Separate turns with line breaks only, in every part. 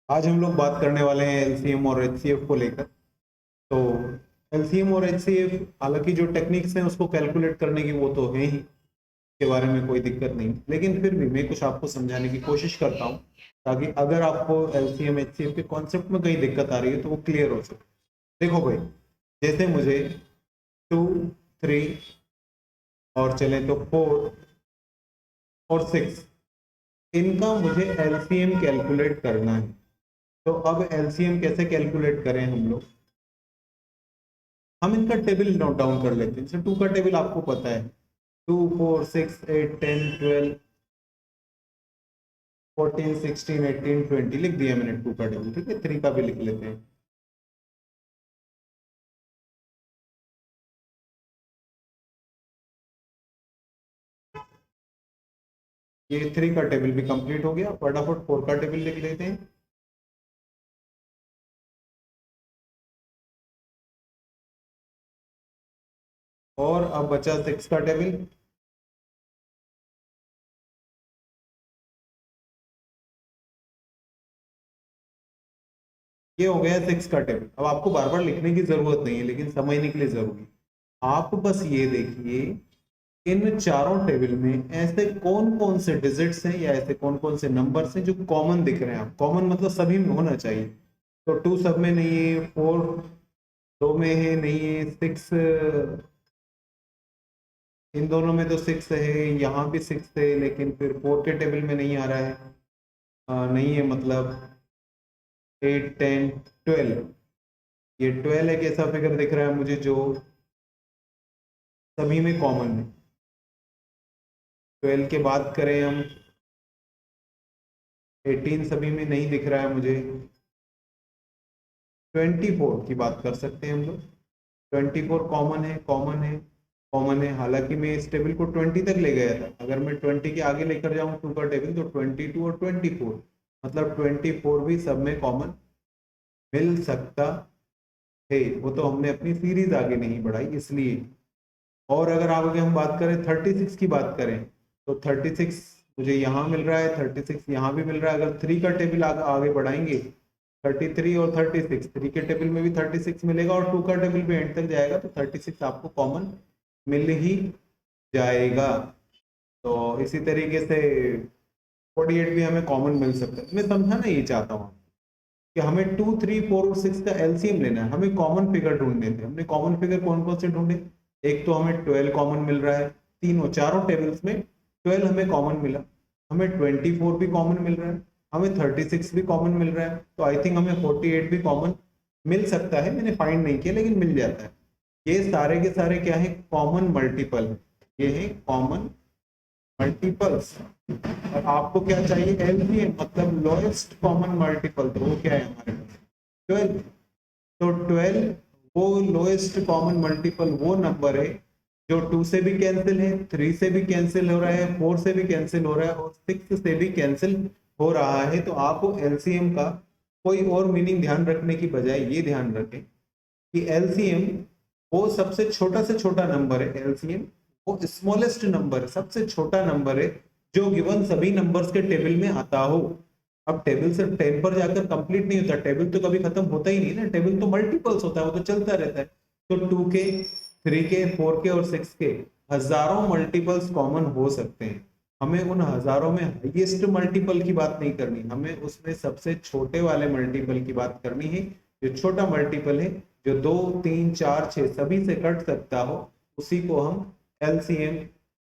आज हम लोग बात करने वाले हैं एलसीएम और एचसीएफ को लेकर। तो एलसीएम और एचसीएफ, हालांकि जो टेक्निक्स हैं उसको कैलकुलेट करने की वो तो है ही, के बारे में कोई दिक्कत नहीं, लेकिन फिर भी मैं कुछ आपको समझाने की कोशिश करता हूँ ताकि अगर आपको एलसीएम एचसीएफ के कॉन्सेप्ट में कहीं दिक्कत आ रही है तो वो क्लियर हो सके। देखो भाई, जैसे मुझे 2, 3 और चले तो 4 और 6, इनका मुझे एलसीएम कैलकुलेट करना है। तो अब एलसीएम कैसे कैलकुलेट करें हम इनका टेबल नोट डाउन कर लेते हैं। जैसे 2 का टेबल आपको पता है, 2, 4, 6, 8, 10, 12, 14, 16, 18, 20 लिख दिया मैंने 2 का टेबल। ठीक है, 3 का भी लिख लेते हैं। ये 3 का टेबल भी कंप्लीट हो गया। फटाफट 4 का टेबल लिख लेते हैं। और अब बचा 6 का टेबल। ये हो गया 6 का टेबल। अब आपको बार बार लिखने की जरूरत नहीं है, लेकिन समझने के लिए जरूरी। आप बस ये देखिए, इन चारों टेबल में ऐसे कौन कौन से डिजिट्स हैं या ऐसे कौन कौन से नंबर्स हैं जो कॉमन दिख रहे हैं। आप कॉमन मतलब सभी में होना चाहिए। तो 2 सब में नहीं है, 4 दो में है नहीं है, 6 इन दोनों में तो 6 है, यहाँ भी 6 है, लेकिन फिर 4 के टेबल में नहीं आ रहा है। नहीं है मतलब 8, 10, 12। ये 12 एक ऐसा फिगर दिख रहा है मुझे जो सभी में कॉमन है। 12 के बात करें हम, 18 सभी में नहीं दिख रहा है मुझे। 24 की बात कर सकते हैं हम लोग। 24 कॉमन है, कॉमन है, कॉमन है। हालांकि मैं इस टेबल को 20 तक ले गया था। अगर मैं 20 के आगे लेकर जाऊं 2 का टेबल तो 22 और 24, मतलब 24 भी सब में कॉमन मिल सकता है। वो तो हमने अपनी सीरीज आगे नहीं बढ़ाई इसलिए। और अगर आगे हम बात करें 36 की बात करें तो 36 मुझे यहाँ मिल रहा है, 36 यहाँ भी मिल रहा है। अगर 3 का टेबल आगे बढ़ाएंगे, 33 और 36, 3 के टेबल में भी 36 मिलेगा और 2 का टेबल भी एंड तक जाएगा तो 36 आपको कॉमन मिल ही जाएगा। तो इसी तरीके से 48 भी हमें कॉमन मिल सकता है। मैं समझाना ये चाहता हूँ कि हमें 2, 3, 4 और 6 का एलसीएम लेना है, हमें कॉमन फिगर ढूंढने थे। हमने कॉमन फिगर कौन कौन से ढूंढे? एक तो हमें 12 कॉमन मिल रहा है, तीनों चारों टेबल्स में 12 हमें कॉमन मिला। हमें 24 भी कॉमन मिल रहा है, हमें 36 भी कॉमन मिल रहा है, तो आई थिंक हमें 48 भी कॉमन मिल सकता है। मैंने फाइंड नहीं किया लेकिन मिल जाता है। ये सारे के सारे क्या है? कॉमन मल्टीपल है। ये है कॉमन मल्टीपल्स। और आपको क्या चाहिए? एलसीएम मतलब लोएस्ट कॉमन मल्टीपल। तो वो क्या है हमारे पास? 12। तो 12 वो लोएस्ट कॉमन मल्टीपल वो नंबर है जो 2 से भी कैंसिल है, 3 से भी कैंसिल हो रहा है, 4 से भी कैंसिल हो रहा है और 6 से भी कैंसिल हो रहा है। तो आप एलसीएम का कोई और मीनिंग ध्यान रखने की बजाय ये ध्यान रखें कि एलसीएम वो सबसे छोटा से छोटा नंबर है। एलसीएम वो स्मॉलेस्ट नंबर है, सबसे छोटा नंबर है जो गिवन सभी नंबर्स के टेबल में आता हो। अब टेबल सिर्फ 10 पर जाकर कंप्लीट नहीं होता, टेबल तो कभी खत्म होता ही नहीं ना, टेबल तो मल्टीपल्स होता है, वो तो चलता रहता है। तो 2 के, 3 के, 4 के और 6 के हजारों मल्टीपल्स कॉमन हो सकते हैं। हमें उन हजारों में हाईएस्ट मल्टीपल की बात नहीं करनी, हमें उसमें सबसे छोटे वाले मल्टीपल की बात करनी है। जो छोटा मल्टीपल है, जो 2, 3, 4, 6 सभी से कट सकता हो, उसी को हम एलसीएम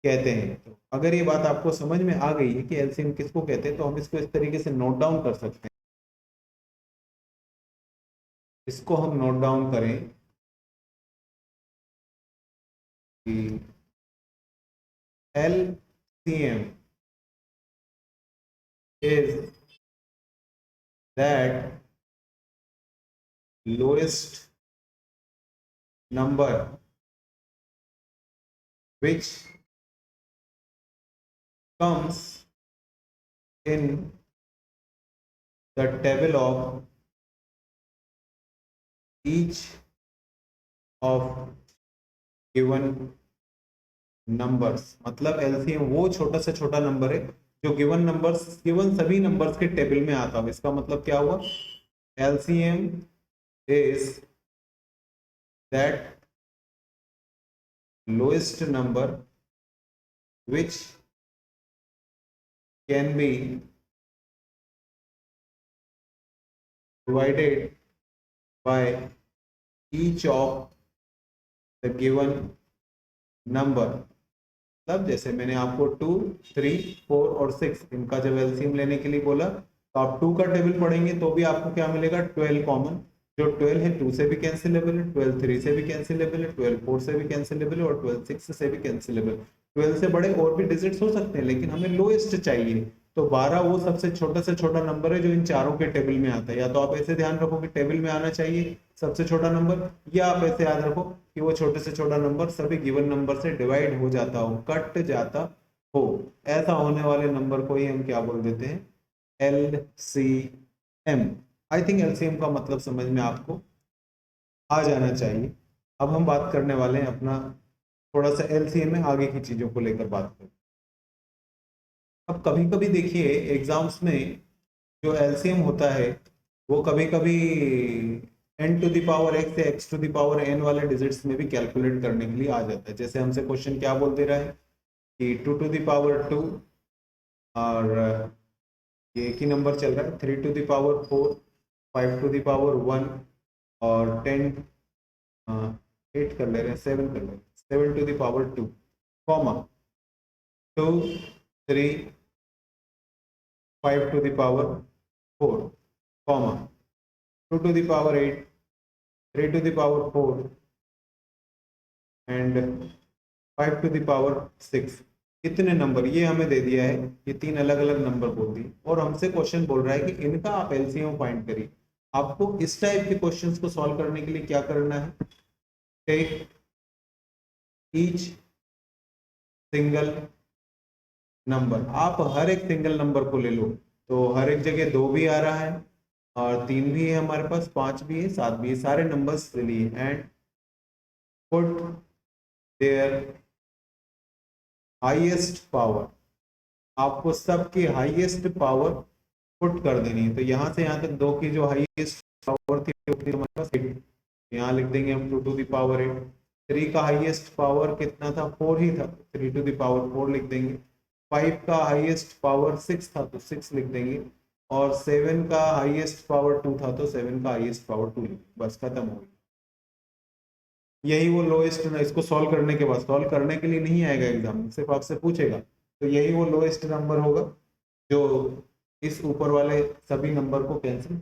कहते हैं। तो अगर ये बात आपको समझ में आ गई है कि एलसीएम किसको कहते हैं तो हम इसको इस तरीके से नोट डाउन कर सकते हैं। इसको हम नोट डाउन करें कि LCM is that lowest number which comes in the table of each of given numbers। मतलब एलसीएम वो छोटा से छोटा नंबर है जो गिवन सभी नंबर्स के टेबल में आता हो। इसका मतलब क्या हुआ, LCM is that lowest number which can be divided by each of the given number। मतलब जैसे मैंने आपको 2, 3, 4 और 6 इनका जब एलसीएम लेने के लिए बोला, तो आप 2 का टेबल पढ़ेंगे तो भी आपको क्या मिलेगा, 12 कॉमन। जो 12 है 2 से भी कैंसिलेबल है, 12 3 से भी कैंसिलेबल है, 12 4 से भी कैंसिलेबल है और 12 6 से भी कैंसिलेबल। 12 से बड़े और भी डिजिट्स हो सकते हैं, लेकिन हमें लोएस्ट चाहिए। तो 12 वो सबसे छोटा नंबर है जो इन चारों के टेबल में आता है। या तो आप ऐसे ध्यान रखो कि टेबल में आना चाहिए सबसे छोटा नंबर, या आप ऐसे याद रखो कि वो छोटे से छोटा नंबर सभी गिवन नंबर से डिवाइड हो जाता हो, कट जाता हो। ऐसा होने वाले नंबर को ही हम क्या बोल देते हैं, एलसीएम। आई थिंक एलसीएम का मतलब समझ में आपको आ जाना चाहिए। अब हम बात करने वाले हैं अपना थोड़ा सा एलसीएम में आगे की चीजों को लेकर बात करें। अब कभी कभी देखिए एग्जाम्स में जो एलसीएम होता है वो कभी कभी n to the power x से x to the power n वाले डिजिट्स में भी कैलकुलेट करने के लिए आ जाता है। जैसे हमसे क्वेश्चन क्या बोल दे रहा है कि 2 टू द पावर 2 और ये एक ही नंबर चल रहा है, 3 to the power 4, 5 to the power 1 और 10 8 कर ले रहे हैं, 7 कर ले रहे हैं, 7 to the power 2 comma 2 3 5 to the power 4 comma 2 to the power 8, 3 to the power 4 and 5 to the power 6। इतने नंबर ये हमें दे दिया है, ये 3 अलग अलग नंबर बोल दिए और हमसे क्वेश्चन बोल रहा है कि इनका आप एलसीएम फाइंड करिए। आपको इस टाइप के क्वेश्चंस को सॉल्व करने के लिए क्या करना है, टेक ईच सिंगल नंबर। आप हर एक सिंगल नंबर को ले लो, तो हर एक जगह 2 भी आ रहा है और 3 भी है हमारे पास, 5 भी है, 7 भी है, सारे नंबर्स ले लिए and put their highest power. आपको सबकी हाईएस्ट पावर पुट कर देनी है। तो यहाँ से यहाँ तक 2 की जो हाईएस्ट पावर थी वो थी हमारे पास 8, यहाँ लिख देंगे हम 2 टू द पावर 8। 3 का हाईएस्ट पावर कितना था, 4 ही था, 3 टू द पावर 4 लिख देंगे। 5 का हाईएस्ट पावर 6 था तो 6 लिख देंगे और 7 का हाईएस्ट पावर 2 था तो 7 का हाईएस्ट पावर 2 लिख देंगे। बस खत्म हो गया। यही वो लोएस्ट, इसको सॉल्व करने के बाद, सॉल्व करने के लिए नहीं आएगा एग्जाम, सिर्फ आपसे पूछेगा, तो यही वो लोएस्ट नंबर होगा जो इस ऊपर वाले सभी नंबर को कैंसिल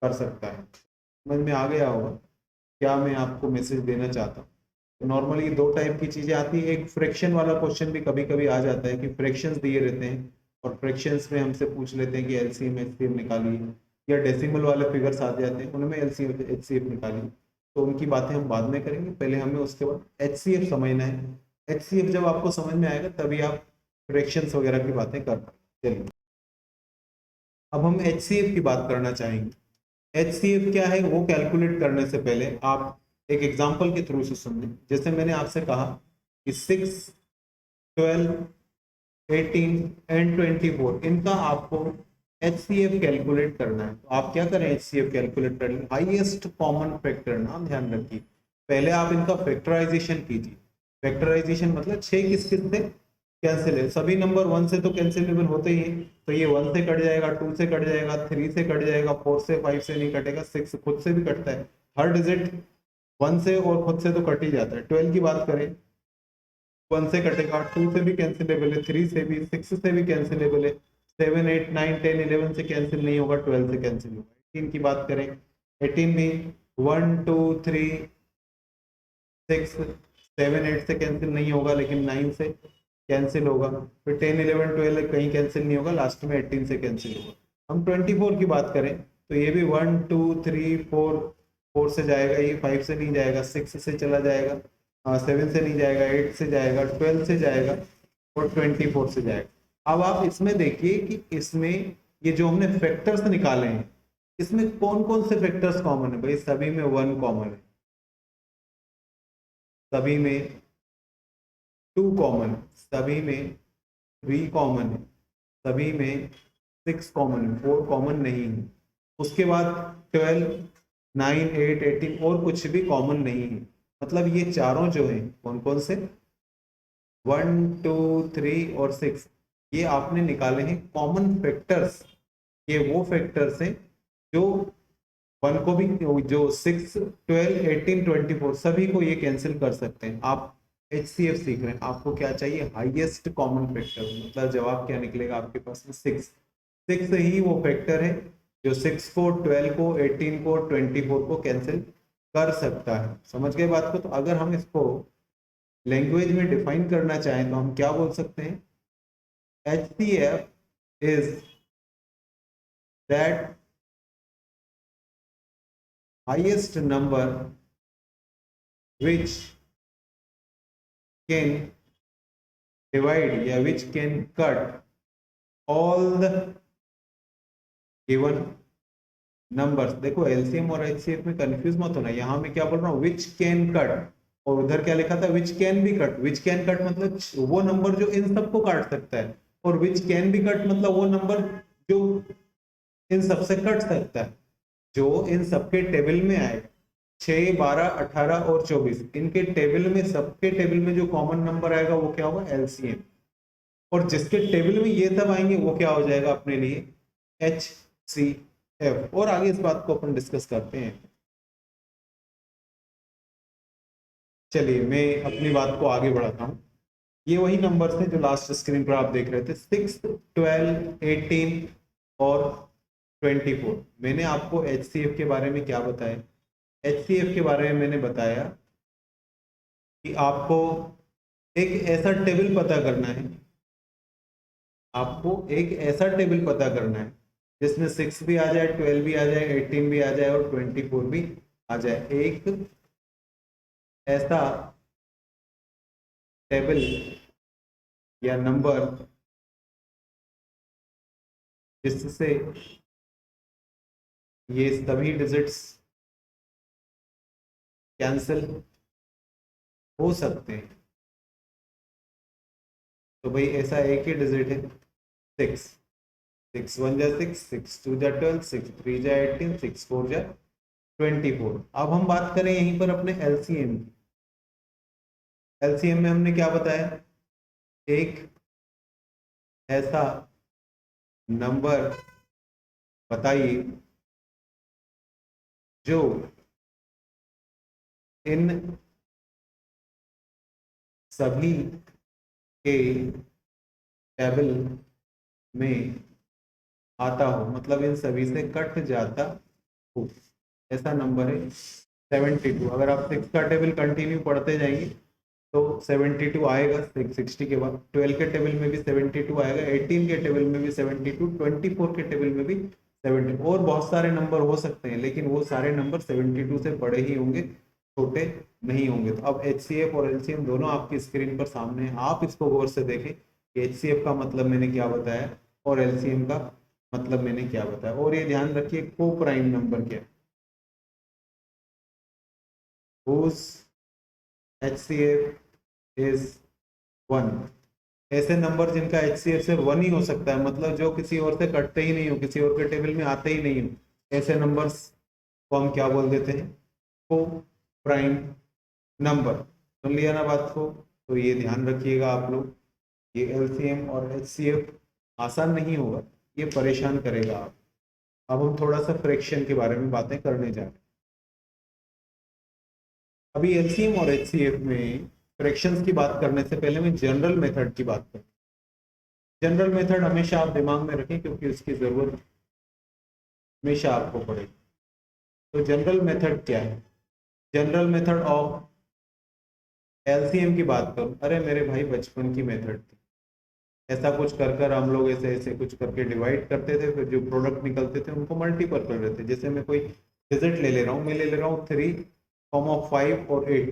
कर सकता है। समझ में आ गया होगा क्या मैं आपको मैसेज देना चाहता हूँ। तो नॉर्मली 2 टाइप की चीजें आती है। एक फ्रैक्शन वाला क्वेश्चन भी कभी कभी आ जाता है कि फ्रैक्शंस दिए रहते हैं और फ्रैक्शंस में हमसे पूछ लेते हैं कि एलसीएम एचसीएफ निकालिए, या डेसिमल वाले फिगर्स आ जाते हैं उनमें एलसीएम एचसीएफ निकालिए। तो उनकी बातें हम बाद में करेंगे, पहले हमें उसके बाद एचसीएफ समझना है। एचसीएफ जब आपको समझ में आएगा तभी आप फ्रैक्शंस वगैरह की बातें कर पाएंगे। चलिए अब हम एचसीएफ की बात करना चाहेंगे। एचसीएफ क्या है वो कैलकुलेट करने से पहले आप एक एग्जांपल के थ्रू से समझें। जैसे मैंने आपसे कहा कि 6, 12, 18 एंड 24 इनका आपको एचसीएफ कैलकुलेट करना है। तो आप क्या करें, एचसीएफ कैलकुलेट कर लें, हाईएस्ट कॉमन फैक्टर नाम ध्यान रखिए। पहले आप इनका फैक्टराइजेशन कीजिए। फैक्टराइजेशन मतलब 6 किस किस से कैंसिल है, सभी नंबर 1 से तो कैंसिलेबल होते ही हैं, तो ये 1 से कट जाएगा, 2 से कट जाएगा, 3 से कट जाएगा, 4 से, 5 से नहीं कटेगा, 6 खुद से भी कटता है। हर डिजिट 1 से और खुद से तो कट ही जाता है। 12 की बात करें 1 से कटेगा, 2 से भी कैंसिलेबल है, 3 से भी, 6 से भी कैंसिलेबल है, 7, 8, 9, 10, 11 से कैंसिल नहीं होगा, 12 से कैंसिल होगा। 18 की बात करें 18 भी 1, 2, 3, 6, 7, 8 से कैंसिल नहीं होगा, लेकिन 9 से कैंसिल होगा। फिर 10, 11, 12 कहीं कैंसिल नहीं होगा, लास्ट में 18 से कैंसिल होगा। हम 24 की बात करें तो ये भी 1, 2, 3, 4, 4 से जाएगा, ये 5 से नहीं जाएगा, 6 से चला जाएगा, 7 से नहीं जाएगा, 8 से जाएगा, 12 से जाएगा और 24 से जाएगा। अब आप इसमें देखिए कि इसमें ये जो हमने फैक्टर्स निकाले हैं इसमें कौन कौन से फैक्टर्स कॉमन है। भाई सभी में 1 कॉमन है, सभी में 2 कॉमन है, सभी में 3 कॉमन है, सभी में 6 कॉमन है, 4 कॉमन नहीं है। उसके बाद 12, 9, 8, 18 और कुछ भी कॉमन नहीं है। मतलब ये चारों जो हैं कौन कौन से, 1, 2, 3 और 6, ये आपने निकाले हैं कॉमन फैक्टर्स। ये वो फैक्टर्स हैं जो 1 को भी, जो 6, 12, 18, 24 सभी को ये कैंसिल कर सकते हैं। आप HCF सीख रहे हैं, आपको क्या चाहिए, हाईएस्ट कॉमन फैक्टर। मतलब जवाब क्या निकलेगा आपके पास में, 6। 6 ही वो फैक्टर है जो 6 को, 12 को, 18 को, 24 को कैंसिल कर सकता है। समझ गए बात को। तो अगर हम इसको लैंग्वेज में डिफाइन करना चाहें तो हम क्या बोल सकते हैं, HCF is that highest number which can divide या which can cut all the given numbers। देखो LCM और HCF में कंफ्यूज मत होना, यहाँ मैं क्या बोल रहा हूँ, which can cut, और उधर क्या लिखा था, which can be cut। which can cut मतलब वो नंबर जो इन सबको काट सकता है, और which can be cut मतलब वो नंबर जो इन सबसे कट सकता है, जो इन सबके टेबल में आएगा। 6, 12, 18 और 24 इनके टेबल में, सबके टेबल में जो कॉमन नंबर आएगा वो क्या होगा, LCM। और जिसके टेबल में ये सब आएंगे वो क्या हो जाएगा अपने लिए, HCF। और आगे इस बात को अपन डिस्कस करते हैं। चलिए मैं अपनी बात को आगे बढ़ाता हूँ। ये वही नंबर्स थे जो लास्ट स्क्रीन पर आप देख रहे थे, 6, 12, 18 और 24। मैंने आपको HCF के बारे में क्या बताया, HCF के बारे में मैंने बताया कि आपको एक ऐसा टेबल पता करना है, आपको एक ऐसा टेबल पता करना है जिसमें 6 भी आ जाए, 12 भी आ जाए, 18 भी आ जाए और 24 भी आ जाए। एक ऐसा टेबल या नंबर जिससे ये सभी डिजिट्स कैंसिल हो सकते हैं। तो भाई ऐसा एक ही डिजिट है 6। 6 1 जा 6, 6 2 जा 12, 6 3 जा 18, 6 4 जा 24। अब हम बात करें यहीं पर अपने LCM की। LCM में हमने क्या बताया, एक ऐसा नंबर बताइए जो इन सभी के टेबल में आता हो, मतलब इन सभी से कट जाता हो। ऐसा नंबर है 72। अगर आप 6 का टेबल कंटिन्यू पढ़ते जाएंगे तो 72 आएगा। 60 के बाद 12 के टेबल में भी 72 आएगा, 18 के टेबल में भी 72, 24 के टेबल में भी 70, और बहुत सारे नंबर हो सकते हैं, लेकिन वो सारे नंबर 72 से बड़े ही होंगे, छोटे नहीं होंगे। तो अब HCF और LCM दोनों आपकी स्क्रीन पर सामने है, आप इसको गौर से देखें कि HCF का मतलब मैंने क्या बताया और LCM का मतलब मैंने क्या बताया। और ये ध्यान रखिए को प्राइम नंबर क्या है, whose HCF is 1। ऐसे नंबर जिनका HCF सिर्फ 1 ही हो सकता है, मतलब जो किसी और से कटते ही नहीं हो, किसी और के टेबल में आते ही नहीं हो, ऐसे नंबर्स को हम क्या बोल देते हैं, को प्राइम नंबर। सुन लिया ना बात को। तो ये ध्यान रखिएगा आप लोग, ये LCM और HCF आसान नहीं होगा, ये परेशान करेगा आप। अब हम थोड़ा सा फ्रैक्शन के बारे में बातें करने जा रहे हैं। अभी LCM और HCF में फ्रैक्शंस की बात करने से पहले मैं जनरल मेथड की बात करूं। जनरल मेथड हमेशा आप दिमाग में रखें क्योंकि उसकी जरूरत हमेशा आपको पड़ेगी। तो जनरल मेथड क्या है, जनरल मेथड ऑफ LCM की बात करूं, अरे मेरे भाई बचपन की मेथड थी। ऐसा कुछ कर कर हम लोग ऐसे ऐसे कुछ करके डिवाइड करते थे, फिर जो प्रोडक्ट निकलते थे उनको मल्टीपल कर रहे थे। जैसे मैं कोई डिजिट ले ले रहा हूँ, मैं ले ले रहा हूँ 3, 5 और 8।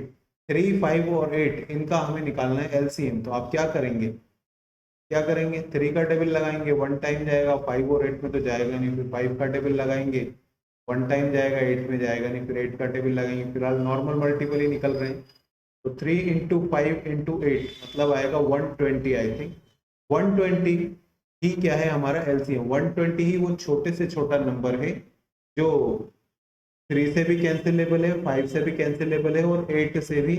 3, 5 और 8 इनका हमें निकालना है LCM। तो आप क्या करेंगे, क्या करेंगे, 3 का टेबल लगाएंगे, 1 टाइम जाएगा, 5 और 8 में तो जाएगा नहीं, फिर 5 का टेबल लगाएंगे, 1 टाइम जाएगा, 8 में जाएगा नहीं, फिर 8 का टेबल लगाएंगे। फिलहाल नॉर्मल मल्टीपल ही निकल रहे हैं, तो 3 × 5 × 8 मतलब आएगा 120। आई थिंक 120 ही क्या है हमारा एलसीएम। 120 ही वो छोटे से छोटा नंबर है जो 3 से भी कैंसिलेबल है, 5 से भी कैंसिलेबल है और 8 से भी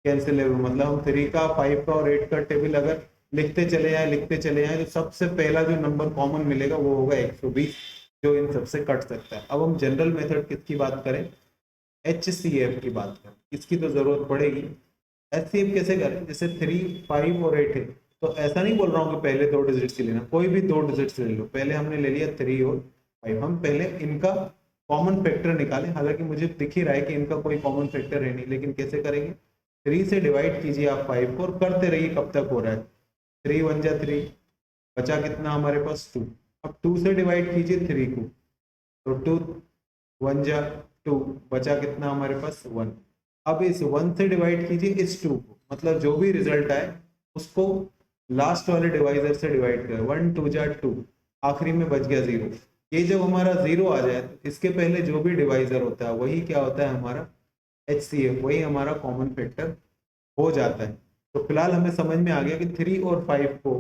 कैंसिलेबल। मतलब हम 3 का, 5 का और 8 का टेबल अगर लिखते चले जाए तो सबसे पहला जो नंबर कॉमन मिलेगा वो होगा 120, जो इन सबसे कट सकता है। अब हम जनरल मेथड किसकी बात करें, HCF की बात करें, इसकी तो जरूरत पड़ेगी। HCF कैसे करें, जैसे 3, 5 और 8 है, तो ऐसा नहीं बोल रहा हूँ कि पहले 2 डिजिट से लेना, कोई भी 2 डिजिट से ले लो। पहले हमने ले लिया 3 और 5, हम पहले इनका कॉमन फैक्टर निकालें। हालांकि मुझे दिख ही रहा है कि इनका कोई कॉमन फैक्टर है नहीं, लेकिन कैसे करेंगे, 3 से डिवाइड कीजिए आप 5 को और करते रहिए कब तक हो रहा है। 3 1 जा 3, बचा कितना हमारे पास 2। अब 2 से डिवाइड कीजिए 3 को, तो 2 1 जा 2, बचा कितना हमारे पास 1। अब इस 1 से डिवाइड कीजिए इस 2 को, मतलब जो भी रिजल्ट आए उसको लास्ट वाले डिवाइजर से डिवाइड करें। 1 2 जा 2, आखिरी में बच गया 0। ये जब हमारा 0 आ जाए तो इसके पहले जो भी डिवाइजर होता है वही क्या होता है हमारा HCF, वही हमारा कॉमन फैक्टर हो जाता है। तो फिलहाल हमें समझ में आ गया कि 3 और 5 को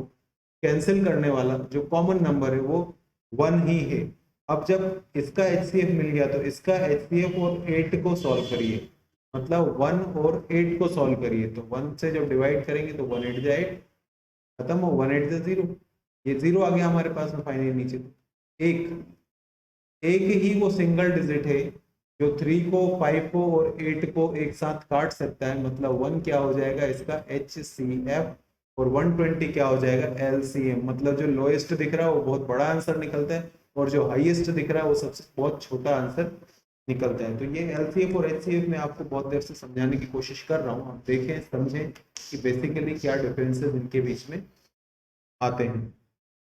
कैंसिल करने वाला जो कॉमन नंबर है वो 1 ही है। अब जब इसका HCF मिल गया तो इसका HCF और 8 को सॉल्व करिए, मतलब 1 और 8 को सॉल्व करिए। तो 1 से जब डिवाइड करेंगे तो 1 8 जा 8, खत्म हो, 1 8 जा 0, ये 0 आ गया हमारे पास में फाइनली नीचे। एक एक ही वो सिंगल डिजिट है जो 3 को, 5 को और 8 को एक साथ काट सकता है। मतलब 1 क्या हो जाएगा इसका HCF और 120 क्या हो जाएगा LCM। मतलब जो लोएस्ट दिख रहा है वो बहुत बड़ा आंसर निकलता है और जो हाईएस्ट दिख रहा है वो सबसे बहुत छोटा आंसर निकलता है। तो ये LCF और HCF में आपको बहुत देर से समझाने की कोशिश कर रहा हूँ, आप देखें समझें कि बेसिकली क्या डिफरेंसेस इनके बीच में आते हैं।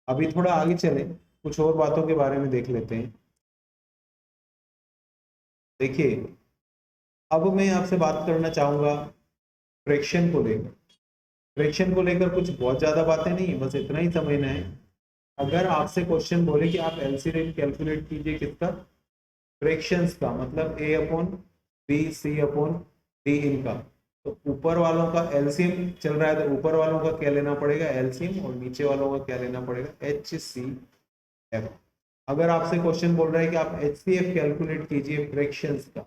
अभी थोड़ा आगे चलें, कुछ और बातों के बारे में देख लेते हैं। देखिए, अब मैं आपसे बात करना चाहूंगा फ्रैक्शन को लेकर। फ्रैक्शन को लेकर कुछ बहुत ज्यादा बातें नहीं है, बस इतना ही समझना है। अगर आपसे क्वेश्चन बोले कि आप LCM कैलकुलेट कीजिए किसका, फ्रैक्शंस का, मतलब A/B/C/D इनका, तो ऊपर वालों का LCM चल रहा है तो ऊपर वालों का क्या लेना पड़ेगा LCM और नीचे वालों का क्या लेना पड़ेगा HCF। अगर आपसे क्वेश्चन बोल रहा है कि आप HCF कैलकुलेट कीजिए फ्रैक्शंस का,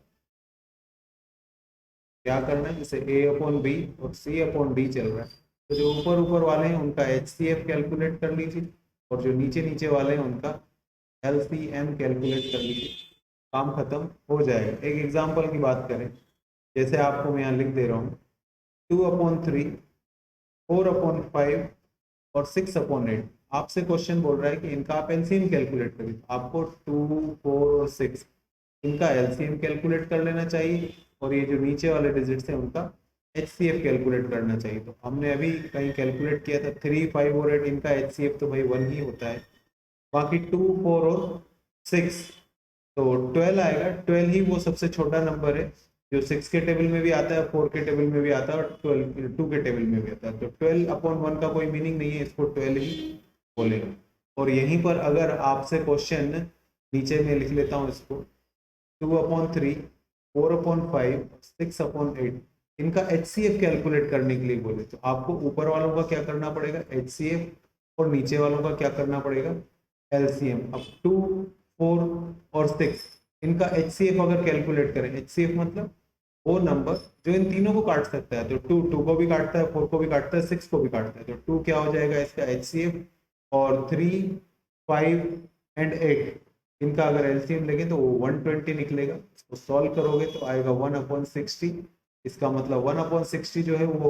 क्या करना है, जैसे A/B और C/D चल रहा है तो जो ऊपर ऊपर वाले हैं उनका HCF कैलकुलेट कर लीजिए और जो नीचे नीचे वाले हैं उनका LCM कैलकुलेट कर लीजिए, काम खत्म हो जाएगा। एक एग्जांपल की बात करें, जैसे आपको मैं यहाँ लिख दे रहा हूँ 2/3, 4/5 और 6/8। आपसे क्वेश्चन बोल रहा है कि इनका आप LCM कैलकुलेट करिए। आपको 2, 4 और 6 इनका LCM कैलकुलेट कर लेना चाहिए और ये जो नीचे वाले डिजिट्स हैं उनका HCF कैलकुलेट करना चाहिए। तो हमने अभी कहीं कैलकुलेट किया था 3, 5 और 8, इनका HCF तो भाई 1 ही होता है। बाकी 2, 4 और 6 तो 12 आएगा। 12 ही वो सबसे छोटा नंबर है जो 6 के टेबल में भी आता है, 4 के टेबल में भी आता है और 2 के टेबल में भी आता है। तो 12/1 का कोई मीनिंग नहीं है, इसको 12 ही बोलेगा। और यहीं पर अगर आपसे क्वेश्चन, नीचे में लिख लेता हूँ इसको, 2/3, 4/5, 6/8 इनका HCF कैलकुलेट करने के लिए बोले तो आपको ऊपर वालों का क्या करना पड़ेगा HCF और नीचे वालों का क्या करना पड़ेगा LCM। अब 2, 4 और 6 इनका HCF अगर कैलकुलेट करें, HCF मतलब वो नंबर जो इन तीनों को काट सकता है। तो 2 को भी काटता है, 4 को भी काटता है, 6 को भी काटता है। तो 2 क्या हो जाएगा इसका HCF और 3, 5 एंड 8 इनका अगर LCM लेंगे तो वो 120 निकलेगा। इसको सॉल्व करोगे तो आएगा 1/60। इसका मतलब 1/60 जो है वो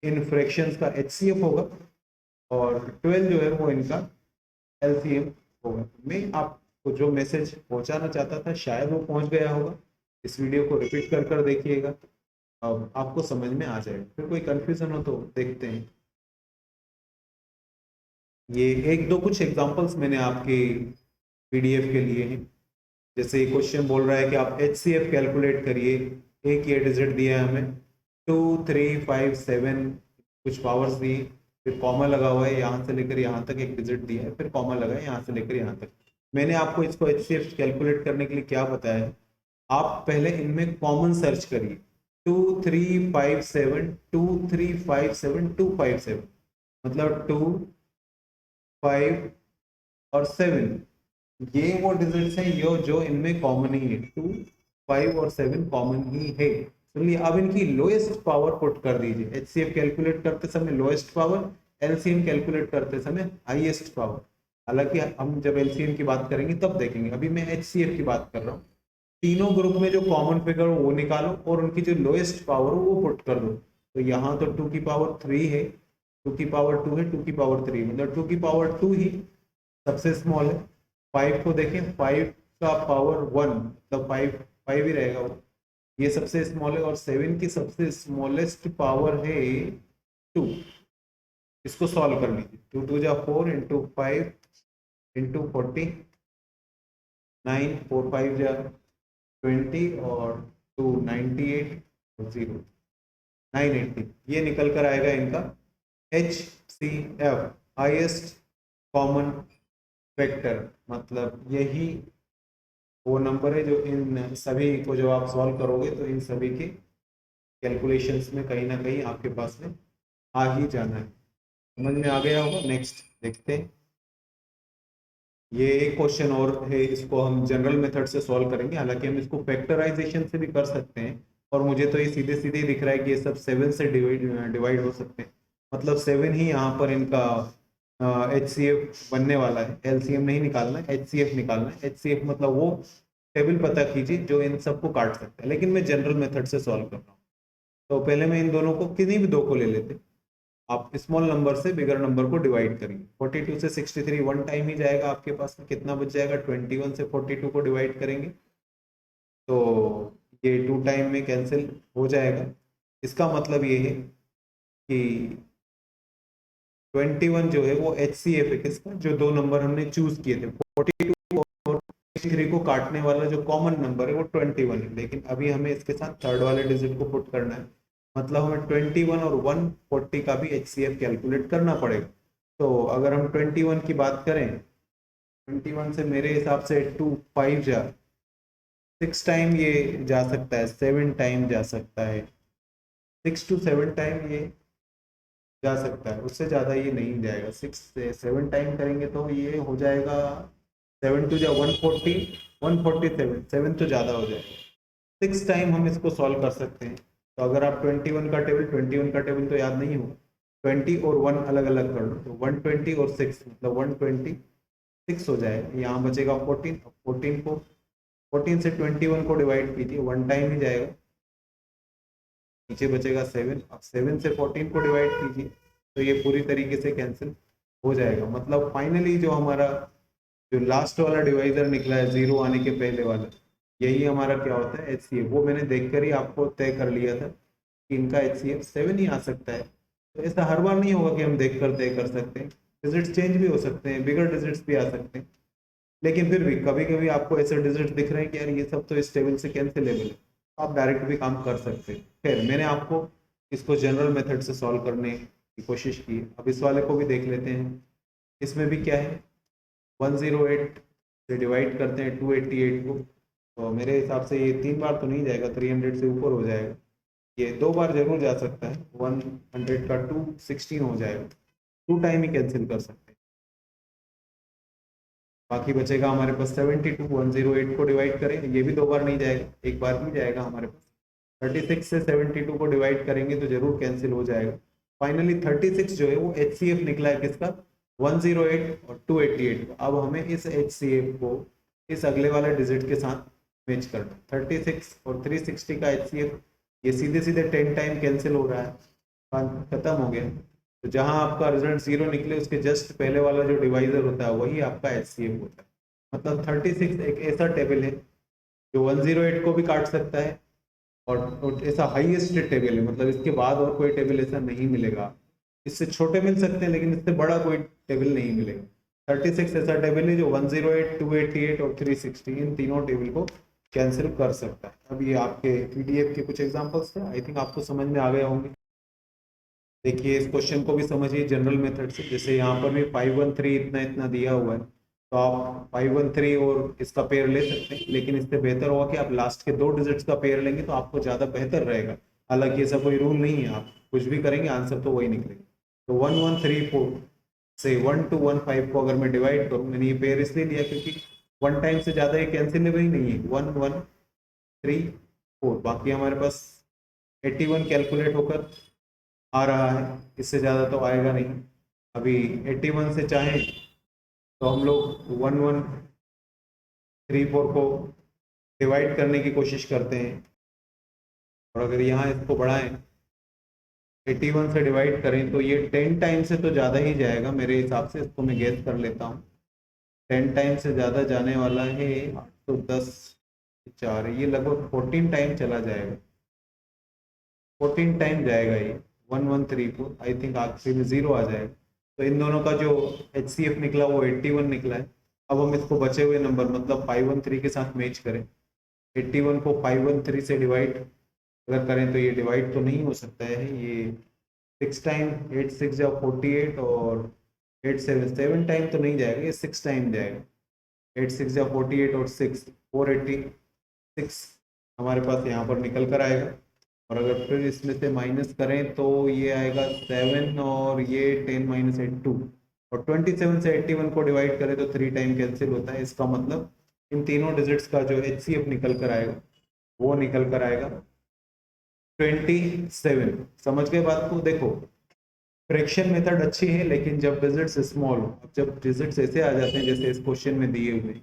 इन फ्रैक्शंस का HCF होगा और 12 जो है वो इनका LCM होगा। मैं आपको जो मैसेज पहुंचाना चाहता था शायद वो पहुंच गया होगा। इस वीडियो को रिपीट कर कर देखिएगा, अब आपको समझ में आ जाएगा। फिर कोई कंफ्यूजन हो तो देखते हैं। ये एक दो कुछ एग्जांपल्स मैंने आपके PDF के लिए हैं। जैसे क्वेश्चन बोल रहा है कि आप HCF कैलकुलेट करिए, एक ये डिजिट दिया है हमें 2, 3, 5, 7 कुछ पावर्स दी, फिर कॉमा लगा हुआ है, यहाँ से लेकर यहाँ तक एक डिजिट दिया है, फिर कॉमा लगा है यहाँ से लेकर यहाँ तक। मैंने आपको इसको HCF कैलकुलेट करने के लिए क्या बताया है, आप पहले इनमें कॉमन सर्च करिए 2, 3, 5, 7, 2, 3, 5, 7, 2, 5, 7, मतलब 2, 5, और 7, ये वो डिजिट्स हैं जो इनमें कॉमन ही है। 2, 5 और 7 कॉमन ही है। चलिए अब इनकी लोएस्ट पावर पुट कर दीजिए। एचसीएफ कैलकुलेट करते समय लोएस्ट पावर, एलसीएम कैलकुलेट करते समय हाईएस्ट पावर। हालांकि हम जब एलसीएम की बात करेंगे तब देखेंगे, अभी मैं एचसीएफ की बात कर रहा हूँ। तीनों ग्रुप में जो कॉमन फिगर हो वो निकालो और उनकी जो लोएस्ट पावर हो वो पुट कर दो। तो यहाँ तो 2 की पावर 3 है, 2 की पावर 2 है, 2 की पावर 3, मतलब 2 की पावर 2 ही सबसे स्मॉल है। 5 को देखें, 5 का पावर 1 मतलब 5 ही रहेगा वो, ये सबसे स्मॉल है। और 7 की सबसे स्मॉलेस्ट पावर है 2। इसको सॉल्व कर लीजिए। 2 2 जा 4 इंटू 5 इंटू 40, 9 4 5 जा 20 और 2 98 और 0 980, ये निकल कर आएगा इनका HCF, हाईएस्ट कॉमन फैक्टर। मतलब यही वो नंबर है जो इन सभी को जब आप सॉल्व करोगे तो इन सभी के कैलकुलेशंस में कहीं ना कहीं आपके पास में आ ही जाना है। समझ में आ गया होगा। नेक्स्ट देखते हैं, ये एक क्वेश्चन और है, इसको हम जनरल मेथड से सॉल्व करेंगे। हालांकि हम इसको फैक्टराइजेशन से भी कर सकते हैं, और मुझे तो ये सीधे सीधे दिख रहा है कि ये सब 7 से डिवाइड हो सकते हैं। मतलब 7 ही यहाँ पर इनका HCF बनने वाला है। LCM नहीं निकालना है, HCF निकालना है। HCF मतलब वो टेबल पता कीजिए जो इन सबको काट सकता है, लेकिन मैं जनरल मेथड से सॉल्व कर रहा हूँ। तो पहले मैं इन दोनों को, किन्हीं भी दो को ले लेते, आप स्मॉल नंबर से बिगर नंबर को डिवाइड करेंगे। 42 से 63 वन टाइम ही जाएगा आपके पास में, कितना बच जाएगा, 21 से 42 को डिवाइड करेंगे तो ये 2 टाइम में कैंसिल हो जाएगा। इसका मतलब ये है कि 21 जो है वो HCF है किसका, जो दो नंबर हमने चूज किए थे। 42 और 63 को काटने वाला जो कॉमन नंबर है वो 21 है, लेकिन अभी हमें इसके साथ थर्ड वाले डिजिट को पुट करना है। मतलब हमें 21 और 140 का भी HCF कैलकुलेट करना पड़ेगा। तो अगर हम 21 की बात करें, 21 से मेरे हिसाब से 2 5 जा 6 टाइम ये जा सकता है, 7 टाइम जा सकता है, 6 to 7 टाइम ये जा सकता है, उससे ज़्यादा ये नहीं जाएगा। 6 से 7 टाइम करेंगे तो ये हो जाएगा 7 टू जा 140, 147, 7 तो ज़्यादा हो जाएगा। 6 टाइम हम इसको सॉल्व कर सकते हैं। तो अगर आप 21 का टेबल, 21 का टेबल तो याद नहीं होगा, 20 और 1 अलग अलग कर लो तो 120 और 6 मतलब 126 हो जाएगा। यहाँ बचेगा 14, 14 को 14 से 21 को डिवाइड कीजिए, वन टाइम ही जाएगा, नीचे बचेगा 7। अब 7 से 14 को डिवाइड कीजिए तो ये पूरी तरीके से कैंसिल हो जाएगा। मतलब फाइनली जो हमारा जो लास्ट वाला डिवाइजर निकला है, 0 आने के पहले वाला, यही हमारा क्या होता है, HCF। वो मैंने देखकर ही आपको तय कर लिया था कि इनका HCF 7 ही आ सकता है। तो ऐसा हर बार नहीं होगा कि हम देख कर तय कर सकते हैं, डिजिट्स चेंज भी हो सकते हैं, बिगर डिजिट्स भी आ सकते हैं। लेकिन फिर भी कभी कभी आपको ऐसे डिजिट दिख रहे हैं कि यार ये सब तो इस टेबल से कैंसिलेबल है, आप डायरेक्ट भी काम कर सकते हैं। खैर मैंने आपको इसको जनरल मेथड से सॉल्व करने की कोशिश की। अब इस वाले को भी देख लेते हैं। इसमें भी क्या है, 108 से डिवाइड करते हैं 288 को, तो मेरे हिसाब से ये 3 बार तो नहीं जाएगा, 300 से ऊपर हो जाएगा। ये 2 बार जरूर जा सकता है, 100 का 2 16 हो जाएगा, 2 टाइम ही कैंसिल कर सकते हैं। बाकी बचेगा हमारे पास 72, 108 को डिवाइड करें, ये भी 2 बार नहीं जाएगा, एक बार ही जाएगा हमारे पास। 36 से 72 को डिवाइड करेंगे तो जरूर कैंसिल हो जाएगा। फाइनली 36 जो है वो HCF निकला है किसका, 108 और 288 का। अब हमें इस HCF को इस अगले वाले डिजिट के साथ मैच करना। 36 और 360 का HCF ये सीधे सीधे 10 टाइम कैंसिल हो रहा है, खत्म हो गया। तो जहां आपका रिजल्ट 0 निकले उसके जस्ट पहले वाला जो डिवाइजर होता है वही आपका HCF होता है। मतलब 36 एक ऐसा टेबल है जो 108 को भी काट सकता है, और ऐसा हाईएस्ट टेबल है, मतलब इसके बाद और कोई टेबल ऐसा नहीं मिलेगा। इससे छोटे मिल सकते हैं लेकिन इससे बड़ा कोई टेबल नहीं मिलेगा। 36 ऐसा टेबल है जो 108, 288 और 360 इन तीनों टेबल को कैंसिल कर सकता है। अब ये आपके PDF के कुछ एग्जांपल्स थे, आई थिंक आपको समझ में आ गए होंगे। देखिए इस क्वेश्चन को भी समझिए जनरल मेथड से। जैसे यहाँ पर भी 513 इतना इतना दिया हुआ है, तो आप 513 और इसका पेयर ले सकते हैं, लेकिन इससे बेहतर होगा कि आप लास्ट के 2 डिजिट्स का पेयर लेंगे तो आपको ज़्यादा बेहतर रहेगा। हालांकि ऐसा कोई रूल नहीं है, आप कुछ भी करेंगे आंसर तो वही निकलेगा। तो 1134 से 1 to 1 5 को अगर मैं डिवाइड करूँ, मैंने ये पेयर इसलिए लिया क्योंकि 1 टाइम से ज़्यादा ये कैंसिलेबल ही नहीं है। 1 1 3 4, बाकी हमारे पास 81 कैलकुलेट होकर आ रहा है, इससे ज़्यादा तो आएगा नहीं। अभी 81 से चाहें तो हम लोग 1 1 3 4 को डिवाइड करने की कोशिश करते हैं, और अगर यहाँ इसको बढ़ाएं 81 से डिवाइड करें तो ये 10 टाइम से तो ज़्यादा ही जाएगा मेरे हिसाब से। इसको मैं गेस कर लेता हूँ, 10 टाइम से ज़्यादा जाने वाला है। 8 तो 10 4, ये लगभग 14 टाइम चला जाएगा, 14 टाइम जाएगा ये 1134। आई थिंक आखिरी में 0 आ जाएगा। तो इन दोनों का जो HCF निकला वो 81 निकला है। अब हम इसको बचे हुए नंबर मतलब 513 के साथ मैच करें। 81 को 513 से डिवाइड अगर करें तो ये डिवाइड तो नहीं हो सकता है, ये 6 टाइम, 8 6 या 48 और 8 7 7 टाइम तो नहीं जाएगा, ये 6 टाइम जाएगा। 8 6 या 48 और 6 486 हमारे पास यहाँ पर निकल कर आएगा। और अगर फिर इसमें से माइनस करें तो ये आएगा 7 और ये 10 माइनस 8 2, और 27 से 81 को डिवाइड करें तो 3 टाइम कैंसिल होता है। इसका मतलब इन तीनों डिजिट्स का जो HCF निकल कर आएगा वो निकल कर आएगा 27। समझ गए बात को? देखो फ्रैक्शन मेथड अच्छी है, लेकिन जब डिजिट्स स्मॉल हो, अब जब डिजिट्स ऐसे आ जाते हैं जैसे इस क्वेश्चन में दिए हुए,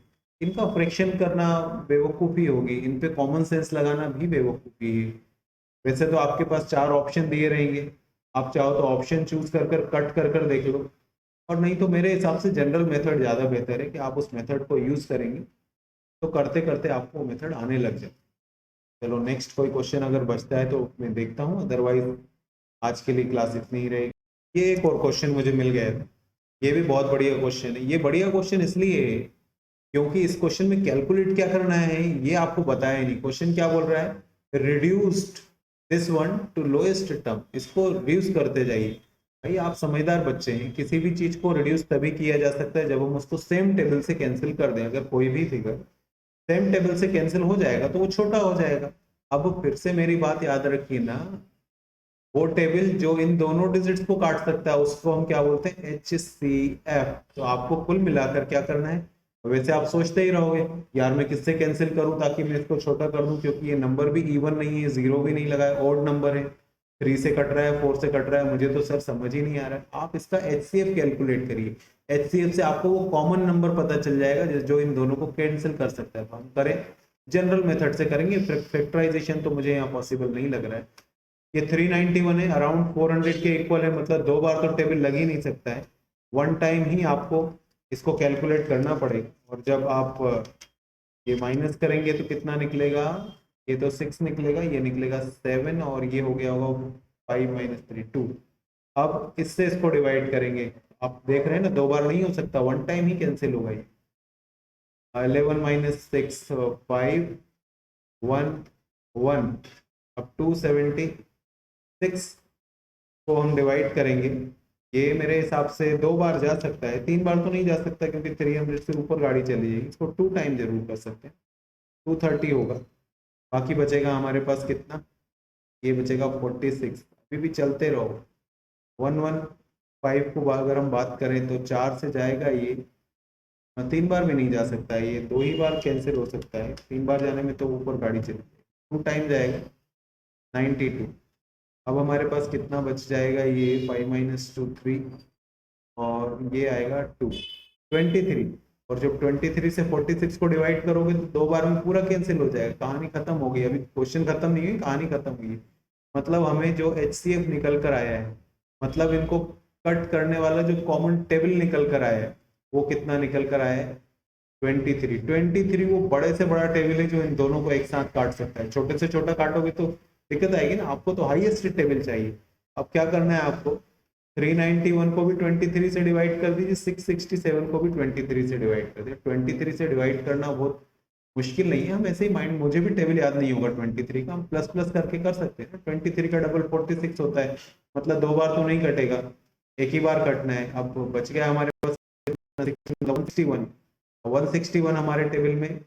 इनका फ्रैक्शन करना बेवकूफ़ी होगी, इन पे कॉमन सेंस लगाना भी बेवकूफ़ी है। वैसे तो आपके पास 4 ऑप्शन दिए रहेंगे, आप चाहो तो ऑप्शन चूज कर कर कट कर कर देख लो, और नहीं तो मेरे हिसाब से जनरल मेथड ज़्यादा बेहतर है कि आप उस मेथड को यूज़ करेंगे तो करते करते आपको मेथड आने लग जाए। चलो नेक्स्ट कोई क्वेश्चन अगर बचता है तो मैं देखता हूँ, अदरवाइज आज के लिए क्लास इतनी ही रहेगी। ये एक और क्वेश्चन मुझे मिल गया था, ये भी बहुत बढ़िया क्वेश्चन है। ये बढ़िया क्वेश्चन इसलिए है क्योंकि इस क्वेश्चन में कैलकुलेट क्या करना है ये आपको बताया नहीं। क्वेश्चन क्या बोल रहा है, reduced this one two lowest term, इसको रिड्यूस करते जाइए। भाई आप समझदार बच्चे हैं, किसी भी चीज को रिड्यूस तभी किया जा सकता है जब हम उसको सेम टेबल से कैंसिल कर दें। अगर कोई भी फिगर सेम टेबल से कैंसिल हो जाएगा तो वो छोटा हो जाएगा। अब फिर से मेरी बात याद रखिए ना, वो टेबल जो इन दोनों डिजिट्स को काट सकता है उसको हम क्या बोलते हैं, HCF। तो आपको कुल मिलाकर क्या करना है, वैसे आप सोचते ही रहोगे यार मैं किससे कैंसिल करूं ताकि मैं इसको छोटा कर दूं, क्योंकि ये नंबर भी इवन नहीं है, 0 भी नहीं लगा है, ऑड नंबर है, 3 से कट रहा है, 4 से कट रहा है, मुझे तो सर समझ ही नहीं आ रहा है। आप इसका HCF कैलकुलेट करिए, HCF से आपको वो कॉमन नंबर पता चल जाएगा जो इन दोनों को कैंसिल कर सकता है। तो हम करें जनरल मेथड से करेंगे, फैक्टराइजेशन तो मुझे यहाँ पॉसिबल नहीं लग रहा है। ये 391 है, अराउंड 400 के इक्वल है, मतलब 2 बार तो टेबल लग ही नहीं सकता है, 1 टाइम ही आपको इसको कैलकुलेट करना पड़ेगा। और जब आप ये माइनस करेंगे तो कितना निकलेगा, ये तो 6 निकलेगा, ये निकलेगा 7, और ये हो गया होगा 5 माइनस 3 2। अब इससे इसको डिवाइड करेंगे, आप देख रहे हैं ना 2 बार नहीं हो सकता, 1 टाइम ही कैंसिल होगा ये। 11 माइनस 6 5 1 1, अब 276 को हम डिवाइड करेंगे। ये मेरे हिसाब से 2 बार जा सकता है, 3 बार तो नहीं जा सकता क्योंकि 300 से ऊपर गाड़ी चली जाएगी। इसको 2 टाइम जरूर कर सकते हैं, 230 होगा। बाकी बचेगा हमारे पास कितना, ये बचेगा 46। अभी भी चलते रहो, 115 को अगर हम बात करें तो 4 से जाएगा ये, 3 बार भी नहीं जा सकता है, ये 2 ही बार कैंसिल हो सकता है, 3 बार जाने में तो ऊपर गाड़ी चली जाएगी। 2 टाइम जाएगा 92। अब हमारे पास कितना बच जाएगा, ये 5 माइनस 2 3, और ये आएगा 2 23। और जब 23 से 46 को डिवाइड करोगे तो 2 बार में पूरा कैंसिल हो जाएगा, कहानी खत्म हो गई। अभी क्वेश्चन खत्म नहीं हुई, कहानी खत्म हुई है। मतलब हमें जो HCF निकल कर आया है, मतलब इनको कट करने वाला जो कॉमन टेबल निकल कर आया है वो कितना निकल कर आया है, 23। 23 वो बड़े से बड़ा टेबल है जो इन दोनों को एक साथ काट सकता है। छोटे से छोटा काटोगे तो दिक्कत आएगी ना, आपको तो हाईएस्ट टेबल चाहिए। अब क्या करना है आपको, 391 को भी 23 से डिवाइड कर दीजिए, 667 को भी 23 से डिवाइड कर दीजिए। 23 से डिवाइड करना बहुत मुश्किल नहीं है, हम ऐसे ही माइंड, मुझे भी टेबल याद नहीं होगा 23 का, हम प्लस प्लस करके कर सकते हैं। 23 का डबल 46 होता है, मतलब 2 बार तो नहीं कटेगा, एक ही बार कटना है। अब बच गया हमारे पास 161। 161 हमारे टेबल में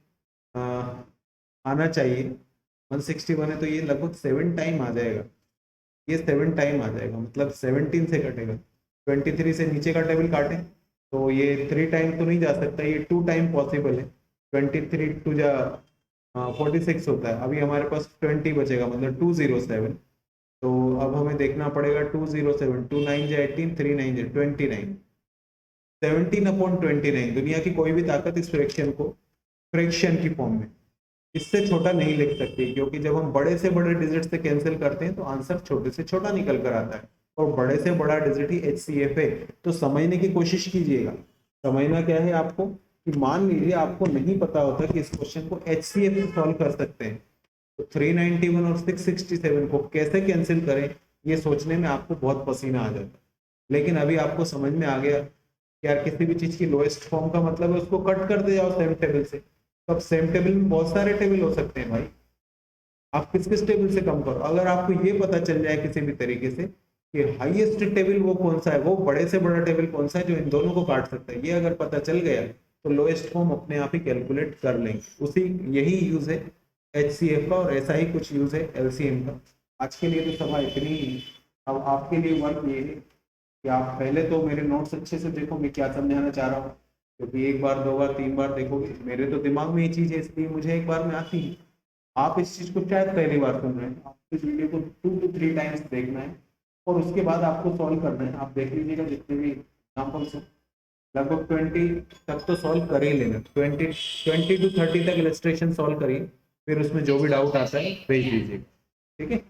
आना चाहिए, 161 है तो ये लगभग 7 टाइम आ जाएगा, ये 7 टाइम आ जाएगा, मतलब 17 से कटेगा। 23 से नीचे का टेबल काटें तो ये 3 टाइम तो नहीं जा सकता, ये 2 टाइम पॉसिबल है। 23 टू जा 46 होता है, अभी हमारे पास 20 बचेगा, मतलब 207। तो अब हमें देखना पड़ेगा 207, 2 9 जा 18, 3 9 जा 29, 17/29। दुनिया की कोई भी ताकत इस फ्रैक्शन को फ्रैक्शन की फॉर्म में इससे छोटा नहीं लिख सकती, क्योंकि जब हम बड़े से बड़े डिजिट से कैंसिल करते हैं तो आंसर छोटे से छोटा निकल कर आता है, और बड़े से बड़ा डिजिट ही HCF है। तो समझने की कोशिश कीजिएगा। समझना क्या है आपको, कि मान लीजिए आपको नहीं पता होता कि इस क्वेश्चन को HCF से सॉल्व कर सकते हैं, तो 391 और 667 को कैसे कैंसिल करें, ये सोचने में आपको बहुत पसीना आ जाता है। लेकिन अभी आपको समझ में आ गया कि यार किसी भी चीज की लोएस्ट फॉर्म का मतलब है उसको कट कर दे जाओ सेम टेबल से। तो अब सेम टेबल में बहुत सारे टेबल हो सकते हैं भाई, आप किस किस टेबल से कम करो। अगर आपको ये पता चल जाए किसी भी तरीके से कि हाईएस्ट टेबल वो कौन सा है, वो बड़े से बड़ा टेबल कौन सा है जो इन दोनों को काट सकता है, ये अगर पता चल गया तो लोएस्ट फॉर्म अपने आप ही कैलकुलेट कर लेंगे। उसी यही यूज है HCF का, और ऐसा ही कुछ यूज है LCM का। आज के लिए तो सभा इतनी ही। अब आपके लिए वर्क ये है कि आप पहले तो मेरे नोट्स अच्छे से देखो मैं क्या समझाना चाह रहा हूँ, क्योंकि एक बार 2 बार 3 बार देखोगे, मेरे तो दिमाग में ये चीज़ है इसलिए मुझे एक बार में आती है। आप इस चीज़ को शायद पहली बार सुन रहे हैं, आपको इस वीडियो को 2 to 3 टाइम्स देखना है, और उसके बाद आपको सॉल्व करना है। आप देख लीजिएगा जितने भी एग्जाम्पल्स हैं, लगभग 20 तक तो सॉल्व कर ही लेना। 20 to 30 तक इलस्ट्रेशन सॉल्व करिए, फिर उसमें जो भी डाउट आता है भेज दीजिएगा, ठीक है।